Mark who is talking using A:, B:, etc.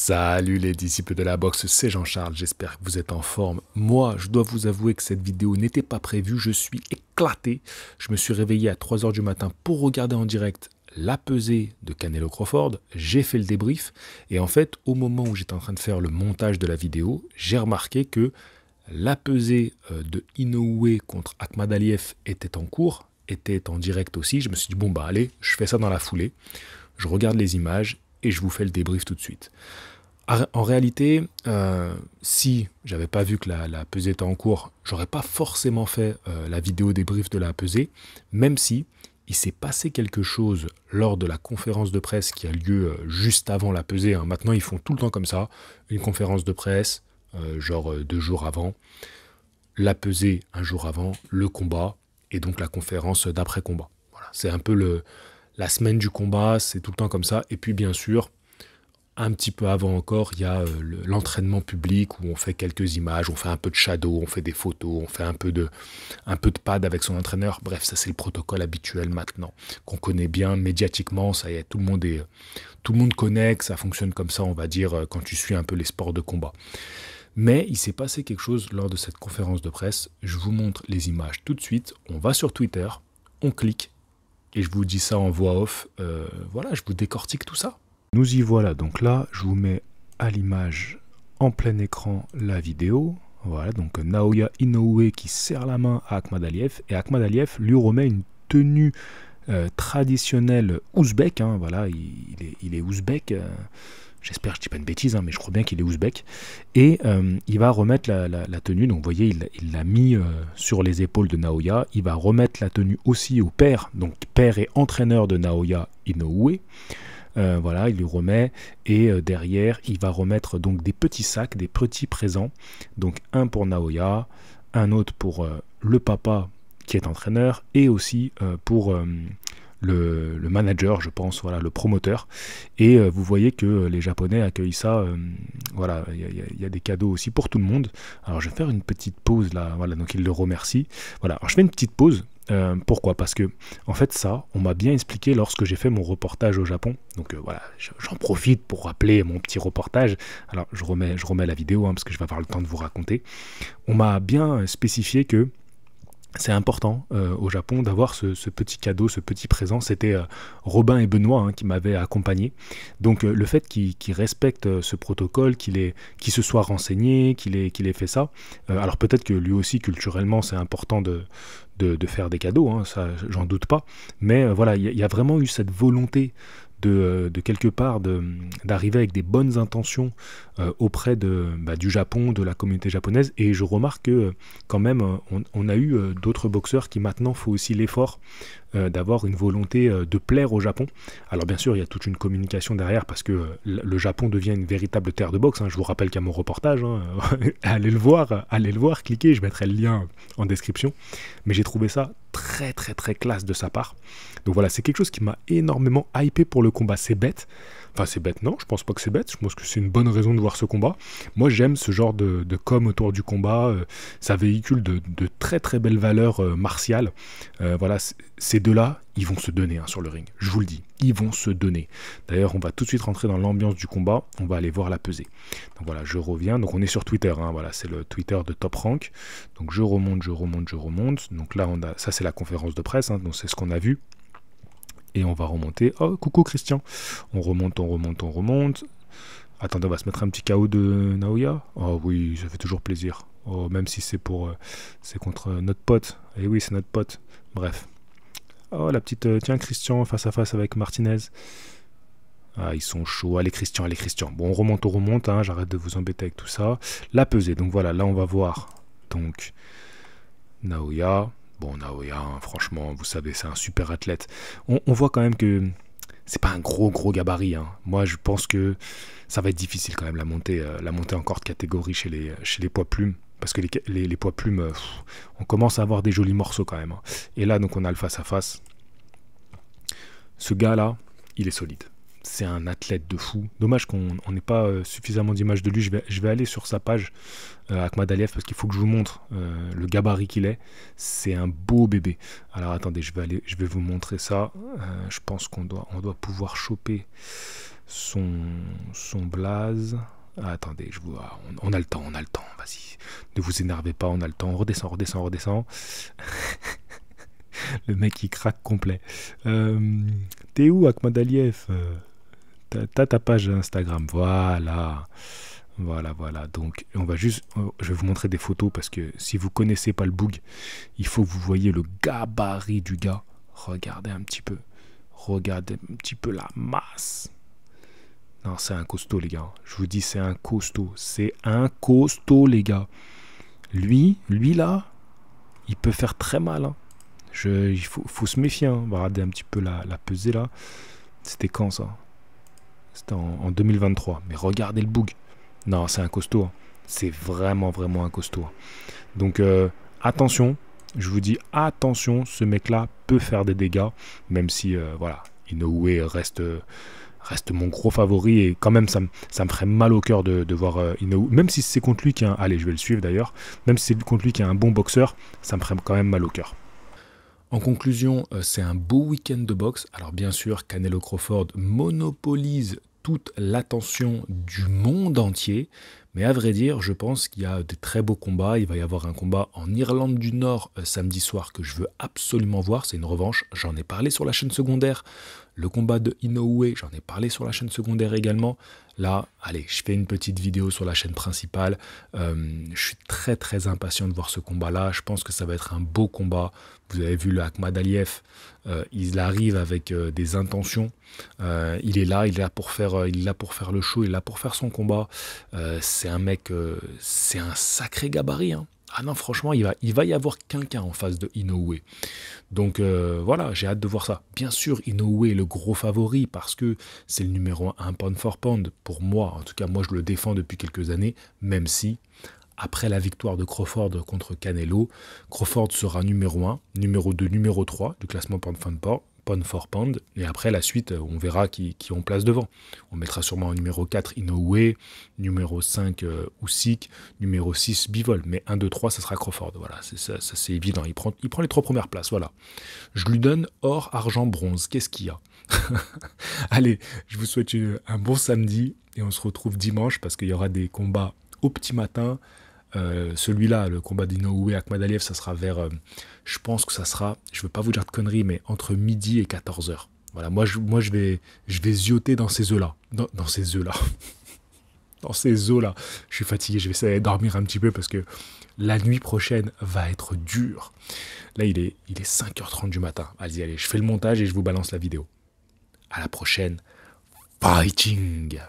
A: Salut les disciples de la boxe, c'est Jean-Charles, j'espère que vous êtes en forme. Moi, je dois vous avouer que cette vidéo n'était pas prévue, je suis éclaté. Je me suis réveillé à 3 heures du matin pour regarder en direct la pesée de Canelo Crawford. J'ai fait le débrief et en fait, au moment où j'étais en train de faire le montage de la vidéo, j'ai remarqué que la pesée de Inoue contre Akhmadaliev était en cours, était en direct aussi. Je me suis dit, bon bah allez, je fais ça dans la foulée. Je regarde les images et je vous fais le débrief tout de suite. En réalité, si j'avais pas vu que la pesée était en cours, j'aurais pas forcément fait la vidéo débrief de la pesée, même si il s'est passé quelque chose lors de la conférence de presse qui a lieu juste avant la pesée. Hein. Maintenant, ils font tout le temps comme ça, une conférence de presse, genre 2 jours avant, la pesée un jour avant, le combat, et donc la conférence d'après-combat. Voilà. C'est un peu la semaine du combat, c'est tout le temps comme ça, et puis bien sûr, un petit peu avant encore, il y a l'entraînement public où on fait quelques images, on fait un peu de shadow, on fait des photos, on fait un peu de pad avec son entraîneur. Bref, ça c'est le protocole habituel maintenant, qu'on connaît bien médiatiquement, ça y est, tout le monde connaît que ça fonctionne comme ça, on va dire, quand tu suis un peu les sports de combat. Mais il s'est passé quelque chose lors de cette conférence de presse, je vous montre les images tout de suite, on va sur Twitter, on clique, et je vous dis ça en voix off, voilà, je vous décortique tout ça. Nous y voilà, donc là, je vous mets à l'image en plein écran la vidéo. Voilà, donc Naoya Inoue qui serre la main à Akhmadaliev, et Akhmadaliev lui remet une tenue traditionnelle ouzbek, hein, voilà, il est ouzbek, j'espère que je ne dis pas une bêtise, hein, mais je crois bien qu'il est ouzbek, et il va remettre la tenue, donc vous voyez, il l'a mis sur les épaules de Naoya, il va remettre la tenue aussi au père, donc père et entraîneur de Naoya Inoue. Voilà, il lui remet et derrière il va remettre donc des petits sacs, des petits présents, donc un pour Naoya, un autre pour le papa qui est entraîneur et aussi pour le manager, je pense, voilà, le promoteur. Et vous voyez que les Japonais accueillent ça, voilà, il y a des cadeaux aussi pour tout le monde. Alors je vais faire une petite pause là, voilà, donc il le remercie. Voilà, alors je fais une petite pause. Pourquoi? Parce que en fait ça, on m'a bien expliqué lorsque j'ai fait mon reportage au Japon. Donc voilà, j'en profite pour rappeler mon petit reportage. Alors je remets la vidéo hein, parce que je vais avoir le temps de vous raconter. On m'a bien spécifié que c'est important au Japon d'avoir ce petit cadeau, ce petit présent. C'était Robin et Benoît hein, qui m'avaient accompagné. Donc le fait qu'il respecte ce protocole, qu'il se soit renseigné, qu'il ait fait ça. Alors peut-être que lui aussi culturellement c'est important de faire des cadeaux, hein, ça j'en doute pas. Mais voilà, il y a vraiment eu cette volonté de quelque part d'arriver avec des bonnes intentions auprès du Japon, de la communauté japonaise, et je remarque que quand même on a eu d'autres boxeurs qui maintenant font aussi l'effort d'avoir une volonté de plaire au Japon. Alors bien sûr il y a toute une communication derrière parce que le Japon devient une véritable terre de boxe, hein. Je vous rappelle qu'à mon reportage, hein, allez le voir, cliquez, je mettrai le lien en description, mais j'ai trouvé ça très très très classe de sa part. Donc voilà, c'est quelque chose qui m'a énormément hypé pour le combat. C'est bête, enfin c'est bête, non, je pense pas que c'est bête, je pense que c'est une bonne raison de voir ce combat. Moi j'aime ce genre de com autour du combat, ça véhicule de très très belles valeurs martiales. Voilà, ces deux-là, ils vont se donner hein, sur le ring, je vous le dis, ils vont se donner. D'ailleurs on va tout de suite rentrer dans l'ambiance du combat, on va aller voir la pesée. Donc voilà, je reviens, donc on est sur Twitter, hein, voilà, c'est le Twitter de Top Rank. Donc je remonte, donc là ça c'est la conférence de presse, hein, donc c'est ce qu'on a vu. Et on va remonter. Oh, coucou Christian. On remonte. Attendez, on va se mettre un petit KO de Naoya. Oh oui, ça fait toujours plaisir. Oh, même si c'est c'est contre notre pote. Et oui, c'est notre pote. Bref. Oh, la petite... tiens, Christian, face à face avec Martinez. Ah, ils sont chauds. Allez, Christian, allez, Christian. Bon, on remonte, hein, j'arrête de vous embêter avec tout ça. La pesée. Donc voilà, là, on va voir. Donc, Naoya... Bon, Naoya, hein, franchement, vous savez, c'est un super athlète. On voit quand même que c'est pas un gros gabarit. Hein. Moi, je pense que ça va être difficile quand même la montée encore de catégorie chez les poids plumes. Parce que les poids plumes, on commence à avoir des jolis morceaux quand même. Hein. Et là, donc, on a le face-à-face. Ce gars-là, il est solide. C'est un athlète de fou. Dommage qu'on n'ait pas suffisamment d'images de lui. Je vais aller sur sa page Akhmadaliev parce qu'il faut que je vous montre le gabarit qu'il est. C'est un beau bébé. Alors attendez, je vais vous montrer ça. Je pense qu'on doit pouvoir choper son blaze. Ah, attendez, je vois, on a le temps, vas-y. Ne vous énervez pas, on a le temps. Redescend. Le mec, il craque complet. T'es où, Ahmad Aliyev? T'as ta page Instagram, voilà. Donc, je vais vous montrer des photos parce que si vous connaissez pas le Boug, il faut que vous voyez le gabarit du gars. Regardez un petit peu la masse. Non, c'est un costaud, les gars. Je vous dis, c'est un costaud. C'est un costaud, les gars. Lui là, il peut faire très mal. Hein. Il faut se méfier. Hein. On va regarder un petit peu la pesée, là. C'était quand, ça? C'était en 2023. Mais regardez le Boug. Non, c'est un costaud. Hein. C'est vraiment un costaud. Hein. Donc, attention. Je vous dis, attention. Ce mec-là peut faire des dégâts. Même si, voilà, Inoue reste mon gros favori. Et quand même, ça me ferait mal au cœur de voir Inoue. Même si c'est contre lui qui a allez, je vais le suivre d'ailleurs. Même si c'est contre lui qui est un bon boxeur, ça me ferait quand même mal au cœur. En conclusion, c'est un beau week-end de boxe. Alors bien sûr, Canelo Crawford monopolise toute l'attention du monde entier. Mais à vrai dire, je pense qu'il y a de très beaux combats. Il va y avoir un combat en Irlande du Nord samedi soir que je veux absolument voir. C'est une revanche. J'en ai parlé sur la chaîne secondaire. Le combat de Inoue, j'en ai parlé sur la chaîne secondaire également. Là, allez, je fais une petite vidéo sur la chaîne principale. Je suis très impatient de voir ce combat-là. Je pense que ça va être un beau combat. Vous avez vu le Ahmad Aliyev, il arrive avec des intentions. Il est là pour faire le show, il est là pour faire son combat. C'est un mec, c'est un sacré gabarit. Hein. Ah non, franchement, il va y avoir quelqu'un en face de Inoue. Donc voilà, j'ai hâte de voir ça. Bien sûr, Inoue est le gros favori parce que c'est le numéro 1 pound for pound. Pour moi, en tout cas, moi je le défends depuis quelques années, même si, après la victoire de Crawford contre Canelo, Crawford sera numéro 1, numéro 2, numéro 3 du classement pound for pound. Et après, la suite, on verra qui on place devant. On mettra sûrement en numéro 4 Inoue, numéro 5 Usyk, numéro 6 Bivol. Mais 1, 2, 3, ça sera Crawford. Voilà, ça c'est évident. Il prend les 3 premières places. Voilà. Je lui donne or, argent, bronze. Qu'est-ce qu'il y a? Allez, je vous souhaite un bon samedi et on se retrouve dimanche parce qu'il y aura des combats au petit matin. Celui-là, le combat d'Inoue et Ahmad Aliyev, ça sera vers, je pense que ça sera, je veux pas vous dire de conneries, mais entre midi et 14h. Voilà, moi je vais zioter dans ces œufs-là. Dans ces œufs-là. Dans ces eaux-là. Je suis fatigué, je vais essayer de dormir un petit peu parce que la nuit prochaine va être dure. Là, il est 5h30 du matin. Allez, je fais le montage et je vous balance la vidéo. À la prochaine. Fighting!